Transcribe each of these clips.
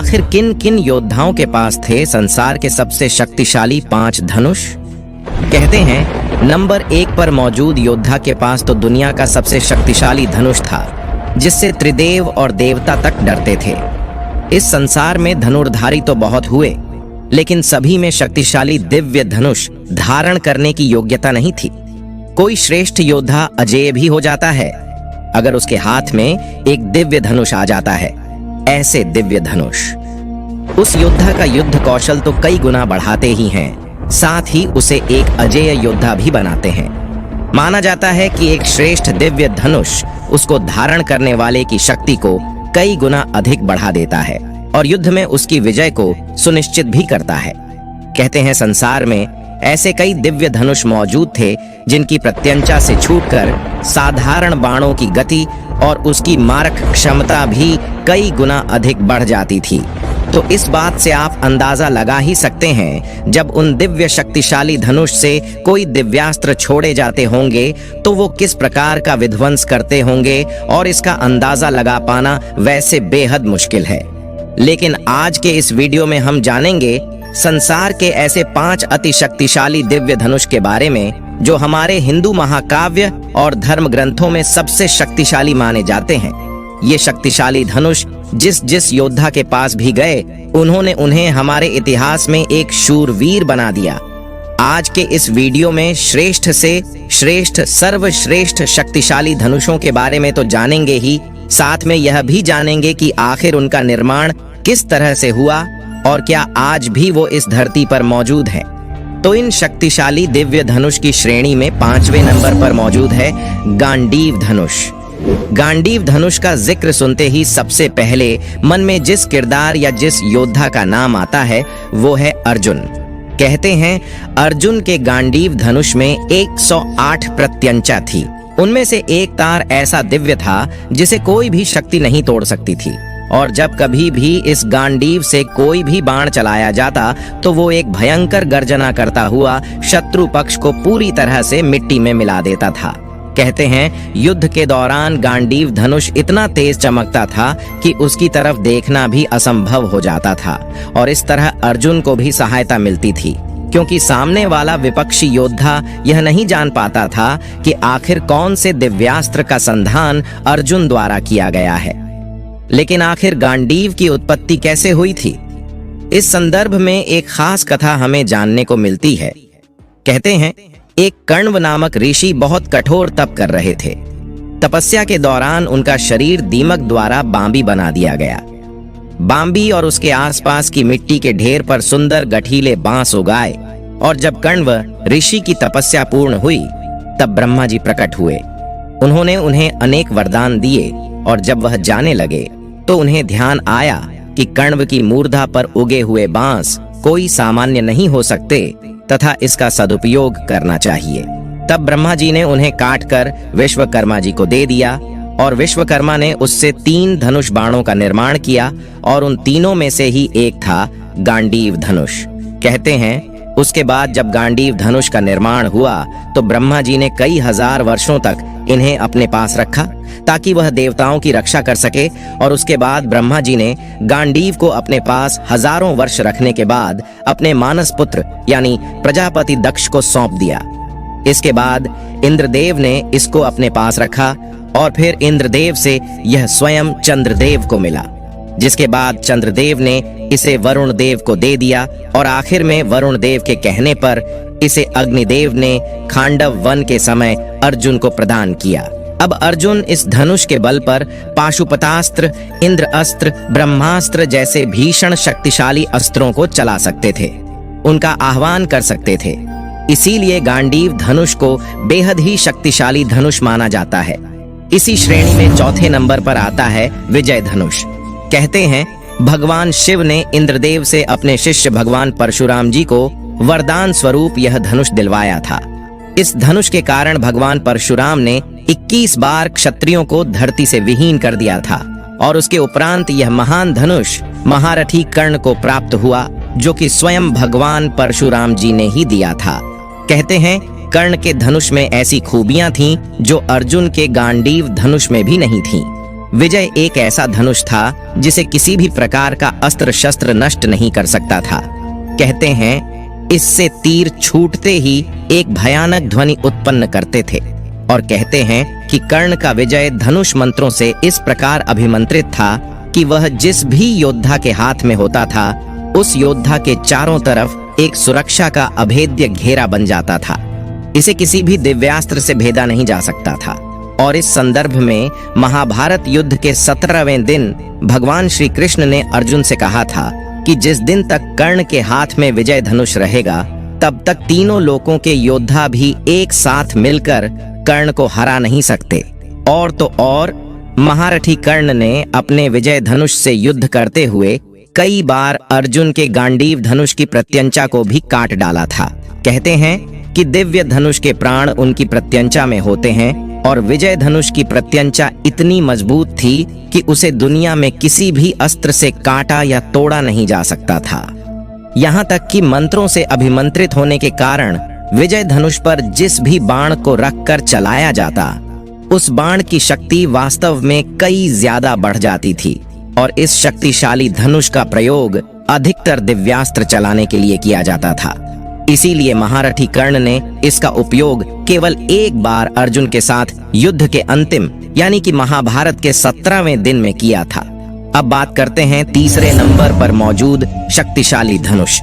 आखिर किन किन योद्धाओं के पास थे संसार के सबसे शक्तिशाली 5 धनुष? कहते हैं नंबर 1 पर मौजूद योद्धा के पास तो दुनिया का सबसे शक्तिशाली धनुष था, जिससे त्रिदेव और देवता तक डरते थे। इस संसार में धनुर्धारी तो बहुत हुए, लेकिन सभी में शक्तिशाली दिव्य धनुष धारण करने की योग्यता नहीं थी। कोई श्रेष्ठ योद्धा अजेय भी हो जाता है अगर उसके हाथ में एक दिव्य धनुष आ जाता है। ऐसे दिव्य धनुष उस योद्धा का युद्ध कौशल तो कई गुना बढ़ाते ही हैं, साथ ही उसे एक अजेय योद्धा भी बनाते हैं। माना जाता है कि एक श्रेष्ठ दिव्य धनुष उसको धारण करने वाले की शक्ति को कई गुना अधिक बढ़ा देता है और युद्ध में उसकी विजय को सुनिश्चित भी करता है। कहते हैं संसार में ऐसे कई दिव्य धनुष मौजूद थे जिनकी प्रत्यंचा से छूटकर साधारण बाणों की गति और उसकी मारक क्षमता भी कई गुना अधिक बढ़ जाती थी। तो इस बात से आप अंदाजा लगा ही सकते हैं, जब उन दिव्य शक्तिशाली धनुष से कोई दिव्यास्त्र छोड़े जाते होंगे तो वो किस प्रकार का विध्वंस करते होंगे, और इसका अंदाजा लगा पाना वैसे बेहद मुश्किल है। लेकिन आज के इस वीडियो में हम जानेंगे संसार के ऐसे 5 अति शक्तिशाली दिव्य धनुष के बारे में, जो हमारे हिंदू महाकाव्य और धर्म ग्रंथों में सबसे शक्तिशाली माने जाते हैं। ये शक्तिशाली धनुष जिस जिस योद्धा के पास भी गए, उन्होंने उन्हें हमारे इतिहास में एक शूरवीर बना दिया। आज के इस वीडियो में श्रेष्ठ से श्रेष्ठ सर्वश्रेष्ठ शक्तिशाली धनुषों के बारे में तो जानेंगे ही, साथ में यह भी जानेंगे कि आखिर उनका निर्माण किस तरह से हुआ और क्या आज भी वो इस धरती पर मौजूद है। तो इन शक्तिशाली दिव्य धनुष की श्रेणी में 5वें नंबर पर मौजूद है गांडीव धनुष। गांडीव धनुष का जिक्र सुनते ही सबसे पहले मन में जिस किरदार या जिस योद्धा का नाम आता है वो है अर्जुन। कहते हैं अर्जुन के गांडीव धनुष में 108 प्रत्यंचा थी। उनमें से एक तार ऐसा दिव्य था जिसे कोई भी शक्ति नहीं तोड़ सकती थी, और जब कभी भी इस गांडीव से कोई भी बाण चलाया जाता तो वो एक भयंकर गर्जना करता हुआ शत्रु पक्ष को पूरी तरह से मिट्टी में मिला देता था। कहते हैं युद्ध के दौरान गांडीव धनुष इतना तेज चमकता था कि उसकी तरफ देखना भी असंभव हो जाता था, और इस तरह अर्जुन को भी सहायता मिलती थी, क्योंकि सामने वाला विपक्षी योद्धा यह नहीं जान पाता था कि आखिर कौन से दिव्यास्त्र का संधान अर्जुन द्वारा किया गया है। लेकिन आखिर गांडीव की उत्पत्ति कैसे हुई थी? इस संदर्भ में एक खास कथा हमें जानने को मिलती है। कहते हैं एक कण्व नामक ऋषि बहुत कठोर तप कर रहे थे। तपस्या के दौरान उनका शरीर दीमक द्वारा बांबी बना दिया गया। बांबी और उसके आसपास की मिट्टी के ढेर पर सुंदर गठीले बांस उगाए, और जब कण्व ऋषि की तपस्या पूर्ण हुई तब ब्रह्मा जी प्रकट हुए। उन्होंने उन्हें अनेक वरदान दिए, और जब वह जाने लगे तो उन्हें ध्यान आया कि कण्व की मूर्धा पर उगे हुए बांस कोई सामान्य नहीं हो सकते तथा इसका सदुपयोग करना चाहिए। तब ब्रह्मा जी ने उन्हें काटकर विश्वकर्मा जी को दे दिया, और विश्वकर्मा ने उससे 3 धनुष बाणों का निर्माण किया, और उन तीनों में से ही एक था गांडीव धनुष। कहते हैं उसके बाद जब गांडीव धनुष का निर्माण हुआ तो ब्रह्मा जी ने कई हजार वर्षों तक इन्हें अपने पास रखा ताकि वह देवताओं की रक्षा कर सके, और उसके बाद ब्रह्मा जी ने गांडीव को अपने पास हजारों वर्ष रखने के बाद अपने मानस पुत्र यानी प्रजापति दक्ष को सौंप दिया। इसके बाद इंद्रदेव ने इसको अपने पास रखा, और फिर इंद्रदेव से यह स्वयं चंद्रदेव को मिला, जिसके बाद चंद्रदेव ने इसे वरुण देव को दे दिया, और आखिर में वरुण देव के कहने पर इसे अग्निदेव ने खांडव वन के समय अर्जुन को प्रदान किया। अब अर्जुन इस धनुष के बल पर पाशुपतास्त्र, इंद्र अस्त्र, ब्रह्मास्त्र जैसे भीषण शक्तिशाली अस्त्रों को चला सकते थे, उनका आह्वान कर सकते थे। इसीलिए गांडीव धनुष को बेहद ही शक्तिशाली धनुष माना जाता है। इसी श्रेणी में 4थे नंबर पर आता है विजय धनुष। कहते हैं भगवान शिव ने इंद्रदेव से अपने शिष्य भगवान परशुराम जी को वरदान स्वरूप यह धनुष दिलवाया था। इस धनुष के कारण भगवान परशुराम ने 21 बार क्षत्रियों को धरती से विहीन कर दिया था, और उसके उपरांत यह महान धनुष महारथी कर्ण को प्राप्त हुआ, जो कि स्वयं भगवान परशुराम जी ने ही दिया था। कहते हैं कर्ण के धनुष में ऐसी खूबियां थीं जो अर्जुन के गांडीव धनुष में भी नहीं थीं। विजय एक ऐसा धनुष था जिसे किसी भी प्रकार का अस्त्र शस्त्र नष्ट नहीं कर सकता था। कहते हैं इससे तीर छूटते ही एक भयानक ध्वनि उत्पन्न करते थे और कहते हैं कि कर्ण का विजय धनुष मंत्रों से इस प्रकार अभिमंत्रित था कि वह जिस भी योद्धा के हाथ में होता था उस योद्धा के चारों तरफ एक सुरक्षा का अभेद्य घेरा बन जाता था। इसे किसी भी दिव्यास्त्र से भेदा नहीं जा सकता था। और इस संदर्भ में महाभारत युद्ध के 17वें दिन भगवान श्री कृष्ण ने अर्जुन से कहा था कि जिस दिन तक कर्ण के हाथ में विजय धनुष रहेगा तब तक तीनों लोकों के योद्धा भी एक साथ मिलकर कर्ण को हरा नहीं सकते। और तो और महारथी कर्ण ने अपने विजय धनुष से युद्ध करते हुए कई बार अर्जुन के गांडीव धनुष की प्रत्यंचा को भी काट डाला था। कहते हैं कि दिव्य धनुष के प्राण उनकी प्रत्यंचा में होते हैं और विजय धनुष की प्रत्यंचा इतनी मजबूत थी कि उसे दुनिया में किसी भी अस्त्र से काटा या तोड़ा नहीं जा सकता था। यहाँ तक कि मंत्रों से अभिमंत्रित होने के कारण विजय धनुष पर जिस भी बाण को रखकर चलाया जाता उस बाण की शक्ति वास्तव में कई ज्यादा बढ़ जाती थी और इस शक्तिशाली धनुष का प्रयोग अधिकतर दिव्यास्त्र चलाने के लिए किया जाता था। इसीलिए महारथी कर्ण ने इसका उपयोग केवल एक बार अर्जुन के साथ युद्ध के अंतिम यानी कि महाभारत के 17वें दिन में किया था। अब बात करते हैं तीसरे नंबर पर मौजूद शक्तिशाली धनुष।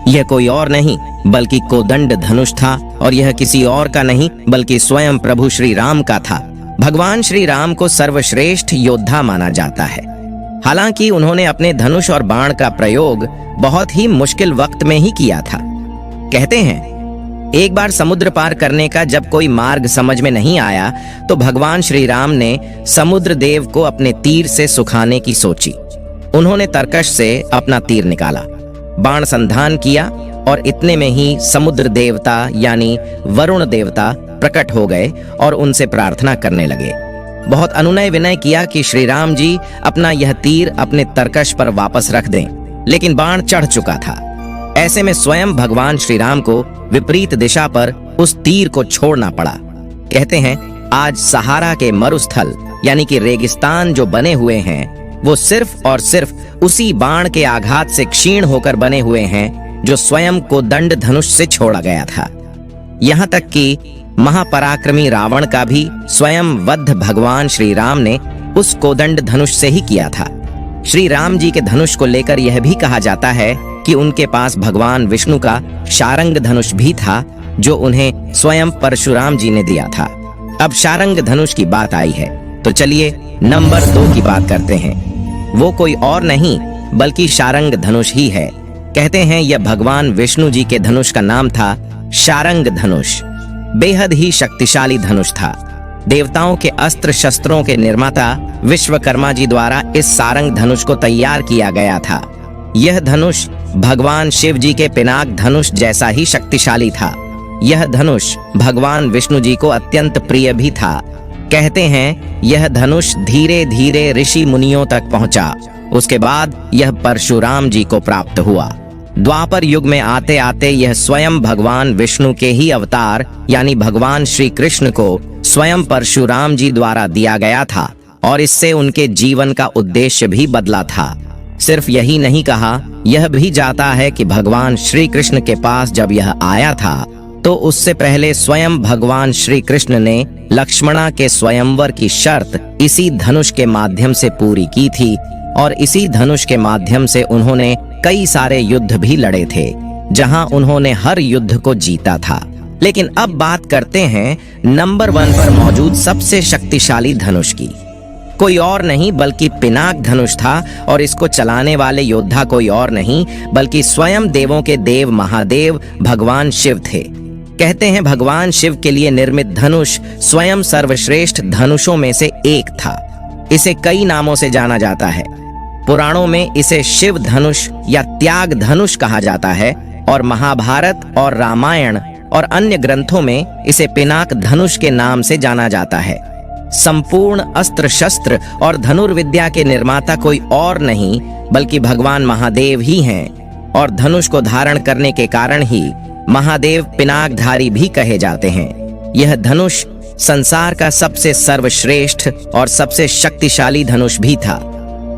यह कोई और नहीं बल्कि कोदंड धनुष था और यह किसी और का नहीं बल्कि स्वयं प्रभु श्री राम का था। भगवान श्री राम को सर्वश्रेष्ठ योद्धा माना जाता है। हालांकि उन्होंने अपने धनुष और बाण का प्रयोग बहुत ही मुश्किल वक्त में ही किया था। कहते हैं एक बार समुद्र पार करने का जब कोई मार्ग समझ में नहीं आया तो भगवान श्री राम ने समुद्र देव को अपने तीर से सुखाने की सोची। उन्होंने तरकश से अपना तीर निकाला, बाण संधान किया और इतने में ही समुद्र देवता यानी वरुण देवता प्रकट हो गए और उनसे प्रार्थना करने लगे। बहुत अनुनय विनय किया कि श्री राम जी अपना यह तीर अपने तरकश पर वापस रख दें, लेकिन बाण चढ़ चुका था। ऐसे में स्वयं भगवान श्री राम को विपरीत दिशा पर उस तीर को छोड़ना पड़ा। कहते हैं आज सहारा के मरुस्थल यानी कि रेगिस्तान जो बने हुए हैं वो सिर्फ और सिर्फ उसी बाण के आघात से क्षीण होकर बने हुए हैं जो स्वयं को दंड धनुष से छोड़ा गया था। यहाँ तक कि महापराक्रमी रावण का भी स्वयं वध भगवान श्री राम ने उस कोदंड धनुष से ही किया था। श्री राम जी के धनुष को लेकर यह भी कहा जाता है कि उनके पास भगवान विष्णु का शारंग धनुष भी था जो उन्हें स्वयं परशुराम जी ने दिया था। अब शारंग धनुष की बात आई है तो चलिए नंबर 2 की बात करते हैं। वो कोई और नहीं बल्कि शारंग धनुष ही है। कहते हैं यह भगवान विष्णु जी के धनुष का नाम था शारंग धनुष। बेहद ही शक्तिशाली धनुष था। देवताओं के अस्त्र शस्त्रों के निर्माता विश्वकर्मा जी द्वारा इस सारंग धनुष को तैयार किया गया था। यह धनुष भगवान शिव जी के पिनाक धनुष जैसा ही शक्तिशाली था। यह धनुष भगवान विष्णु जी को अत्यंत प्रिय भी था। कहते हैं यह धनुष धीरे धीरे ऋषि मुनियों तक पहुंचा। उसके बाद यह परशुराम जी को प्राप्त हुआ। द्वापर युग में आते आते यह स्वयं भगवान विष्णु के ही अवतार यानी भगवान श्री कृष्ण को स्वयं परशुराम जी द्वारा दिया गया था और इससे उनके जीवन का उद्देश्य भी बदला था। सिर्फ यही नहीं कहा, यह भी जाता है कि भगवान श्री कृष्ण के पास जब यह आया था तो उससे पहले स्वयं भगवान श्री कृष्ण ने लक्ष्मणा के स्वयंवर की शर्त इसी धनुष के माध्यम से पूरी की थी और इसी धनुष के माध्यम से उन्होंने कई सारे युद्ध भी लड़े थे जहां उन्होंने हर युद्ध को जीता था। लेकिन अब बात करते हैं नंबर 1 पर मौजूद सबसे शक्तिशाली धनुष की। कोई और नहीं बल्कि पिनाक धनुष था और इसको चलाने वाले योद्धा कोई और नहीं बल्कि स्वयं देवों के देव महादेव भगवान शिव थे। कहते हैं भगवान शिव के लिए निर्मित धनुष स्वयं सर्वश्रेष्ठ धनुषों में से एक था। इसे कई नामों से जाना जाता है। पुराणों में इसे शिव धनुष या त्याग धनुष कहा जाता है और महाभारत और रामायण और अन्य ग्रंथों में इसे पिनाक धनुष के नाम से जाना जाता है। संपूर्ण अस्त्र शस्त्र और धनुर्विद्या के निर्माता कोई और नहीं बल्कि भगवान महादेव ही हैं और धनुष को धारण करने के कारण ही महादेव पिनाकधारी भी कहे जाते हैं। यह धनुष संसार का सबसे सर्वश्रेष्ठ और सबसे शक्तिशाली धनुष भी था।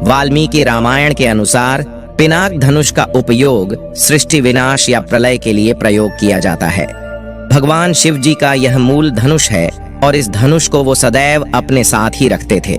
वाल्मीकि रामायण के अनुसार पिनाक धनुष का उपयोग सृष्टि विनाश या प्रलय के लिए प्रयोग किया जाता है। भगवान शिव जी का यह मूल धनुष है और इस धनुष को वो सदैव अपने साथ ही रखते थे।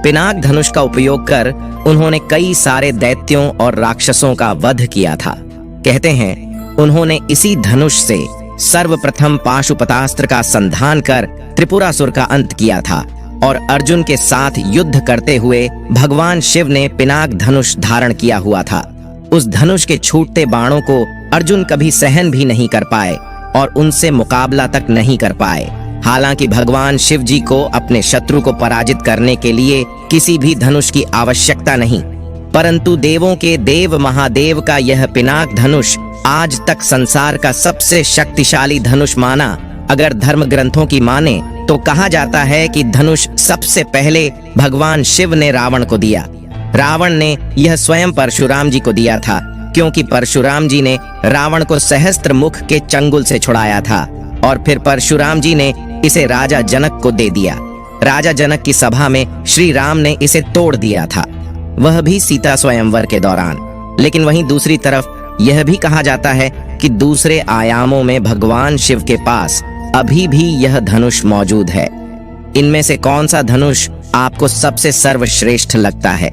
पिनाक धनुष का उपयोग कर उन्होंने कई सारे दैत्यों और राक्षसों का वध किया था। कहते हैं उन्होंने इसी धनुष से सर्वप्रथम पाशुपतास्त्र का संधान कर त्रिपुरासुर का अंत किया था और अर्जुन के साथ युद्ध करते हुए भगवान शिव ने पिनाक धनुष धारण किया हुआ था। उस धनुष के छूटते बाणों को अर्जुन कभी सहन भी नहीं कर पाए और उनसे मुकाबला तक नहीं कर पाए। हालांकि भगवान शिव जी को अपने शत्रु को पराजित करने के लिए किसी भी धनुष की आवश्यकता नहीं, परंतु देवों के देव महादेव का यह पिनाक धनुष आज तक संसार का सबसे शक्तिशाली धनुष माना। अगर धर्म ग्रंथों की माने तो कहा जाता है कि धनुष सबसे पहले भगवान शिव ने रावण को दिया। रावण ने यह स्वयं परशुराम जी को दिया था, क्योंकि परशुराम जी ने रावण को सहस्त्र मुख के चंगुल से छुड़ाया था और फिर परशुराम जी ने इसे राजा जनक को दे दिया। राजा जनक की सभा में श्री राम ने इसे तोड़ दिया था, वह भी सीता स्वयंवर के दौरान। लेकिन वहीं दूसरी तरफ यह भी कहा जाता है कि दूसरे आयामों में भगवान शिव के पास अभी भी यह धनुष मौजूद है। इनमें से कौन सा धनुष आपको सबसे सर्वश्रेष्ठ लगता है?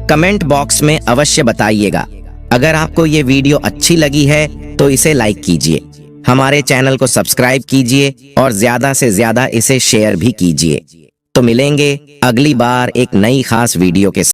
कमेंट बॉक्स में अवश्य बताइएगा। अगर आपको ये वीडियो अच्छी लगी है तो इसे लाइक कीजिए, हमारे चैनल को सब्सक्राइब कीजिए और ज्यादा से ज्यादा इसे शेयर भी कीजिए। तो मिलेंगे अगली बार एक नई खास वीडियो के साथ।